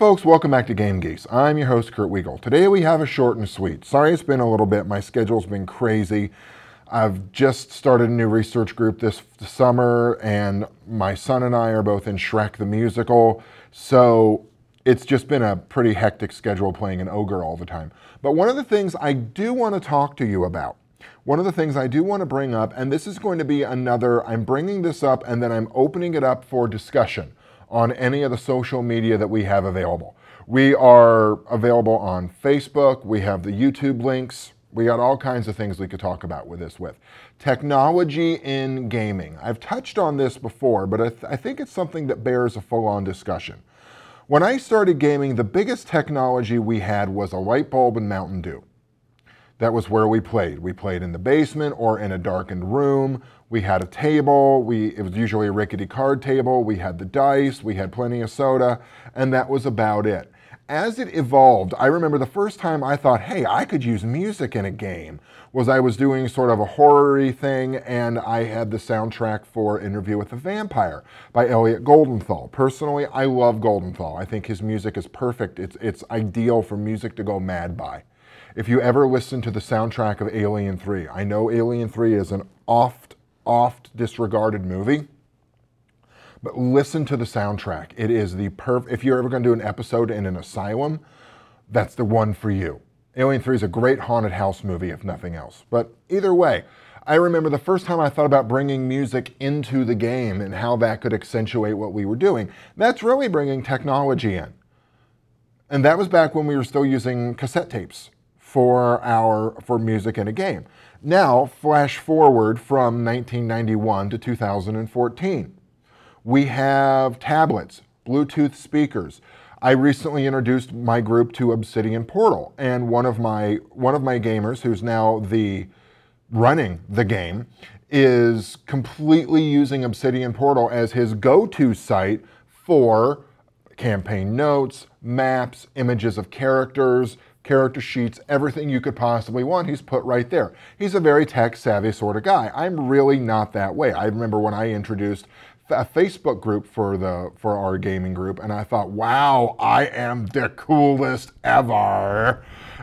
folks, welcome back to Game Geeks. I'm your host, Kurt Wiegel. Today we have a short and sweet. Sorry it's been a little bit, my schedule's been crazy. I've just started a new research group this summer, and my son and I are both in Shrek the Musical, so it's just been a pretty hectic schedule playing an ogre all the time. But one of the things I do want to talk to you about, one of the things I do want to bring up, and this is going to be another, I'm bringing this up and then I'm opening it up for discussion on any of the social media that we have available. We are available on Facebook, we have the YouTube links, we got all kinds of things we could talk about with this with. Technology in gaming. I've touched on this before, but I think it's something that bears a full-on discussion. When I started gaming, the biggest technology we had was a light bulb and Mountain Dew. That was where we played. We played in the basement or in a darkened room. We had a table. It was usually a rickety card table. We had the dice. We had plenty of soda, and that was about it. As it evolved, I remember the first time I thought, hey, I could use music in a game, was I was doing sort of a horror-y thing, and I had the soundtrack for Interview with the Vampire by Elliot Goldenthal. Personally, I love Goldenthal. I think his music is perfect. It's ideal for music to go mad by. If you ever listen to the soundtrack of Alien 3, I know Alien 3 is an oft disregarded movie, but listen to the soundtrack. It is the if you're ever going to do an episode in an asylum, that's the one for you. Alien 3 is a great haunted house movie, if nothing else. But either way, I remember the first time I thought about bringing music into the game and how that could accentuate what we were doing. That's really bringing technology in. And that was back when we were still using cassette tapes for music in a game. Now, flash forward from 1991 to 2014. We have tablets, Bluetooth speakers. I recently introduced my group to Obsidian Portal, and one of my gamers, who's now running the game, is completely using Obsidian Portal as his go-to site for campaign notes, maps, images of characters, character sheets, everything you could possibly want, he's put right there. He's a very tech-savvy sort of guy. I'm really not that way. I remember when I introduced a Facebook group for our gaming group, and I thought, wow, I am the coolest ever.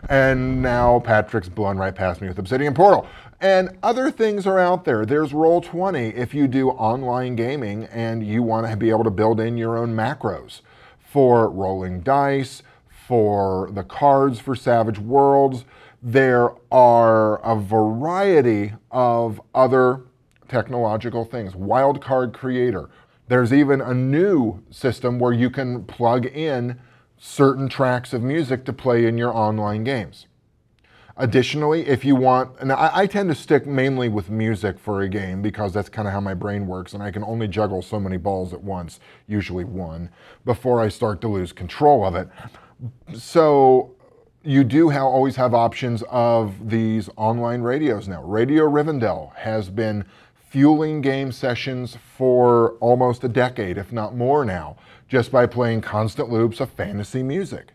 And now Patrick's blown right past me with Obsidian Portal. And other things are out there. There's Roll20 if you do online gaming and you want to be able to build in your own macros for rolling dice, for the cards for Savage Worlds. There are a variety of other technological things. Wildcard Creator. There's even a new system where you can plug in certain tracks of music to play in your online games. Additionally, if you want, and I tend to stick mainly with music for a game because that's kind of how my brain works, and I can only juggle so many balls at once, usually one, before I start to lose control of it. So you do always have options of these online radios now. Radio Rivendell has been fueling game sessions for almost a decade, if not more now, just by playing constant loops of fantasy music.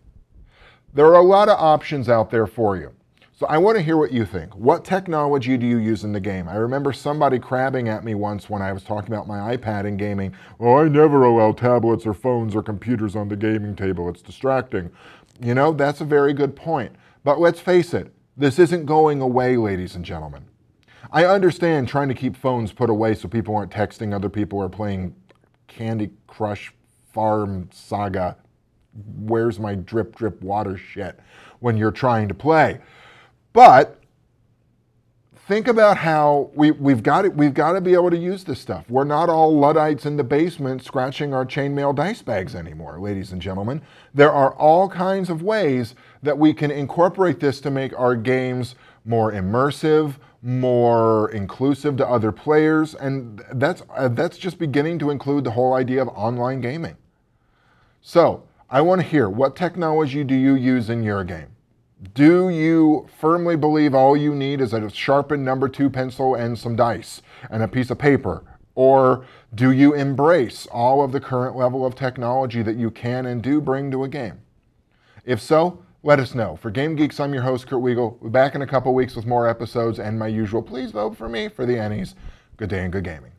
There are a lot of options out there for you. So I want to hear what you think. What technology do you use in the game? I remember somebody crabbing at me once when I was talking about my iPad and gaming. Oh, I never allow tablets or phones or computers on the gaming table. It's distracting. You know, that's a very good point. But let's face it, this isn't going away, ladies and gentlemen. I understand trying to keep phones put away so people aren't texting other people or playing Candy Crush Farm Saga, where's my drip drip water shit when you're trying to play. But think about how we've got to be able to use this stuff. We're not all Luddites in the basement scratching our chainmail dice bags anymore, ladies and gentlemen. There are all kinds of ways that we can incorporate this to make our games more immersive, more inclusive to other players, and that's just beginning to include the whole idea of online gaming. So I want to hear, what technology do you use in your game? Do you firmly believe all you need is a sharpened number 2 pencil and some dice and a piece of paper? Or do you embrace all of the current level of technology that you can and do bring to a game? If so, let us know. For Game Geeks, I'm your host, Kurt Wiegel. We'll be back in a couple weeks with more episodes and my usual, please vote for me for the Ennies. Good day and good gaming.